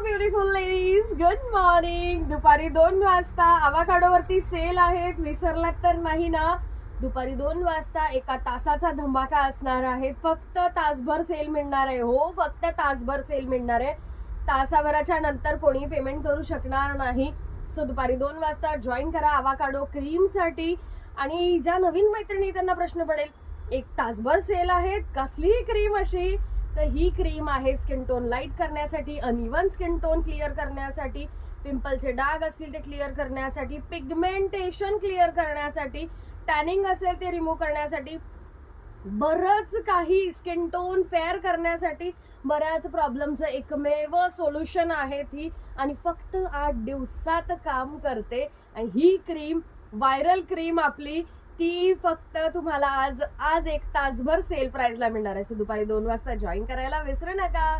Beautiful ladies, good morning. दुपारी 2 वाजता अवाकाडोवरती sale आहेत, विसरलात तर नाही ना. दुपारी 2 वाजता एका तासाचा धमाका असणार आहे. फक्त तासभर सेल मिळणार आहे. हो, फक्त तासभर सेल मिळणार आहे. तासाभराच्या नंतर कोणी पेमेंट करू शकणार नाही. सो दुपारी 2 वाजता जॉईन करा अवाकाडो क्रीम साठी. आणि ज्या नवीन मैत्रिणी त्यांना प्रश्न पडेल, एक तासभर सेल आहे, कसली क्रीम अशी? तर ही क्रीम आहे स्किन टोन लाईट करण्यासाठी, अनइवन स्किन टोन क्लिअर करण्यासाठी, पिंपलचे डाग असतील ते क्लिअर करण्यासाठी, पिगमेंटेशन क्लिअर करण्यासाठी, टॅनिंग असेल ते रिमूव्ह करण्यासाठी, बरंच काही स्किन टोन फेअर करण्यासाठी, बऱ्याच प्रॉब्लेमचं एकमेव सोल्युशन आहे ती. आणि फक्त 8 दिवसात काम करते. आणि ही क्रीम, व्हायरल क्रीम आपली, ती फक्त तुम्हाला आज एक तासभर सेल प्राइसला मिळणार आहे. सो दुपारी 2 वाजता जॉईन करायला विसरू नका.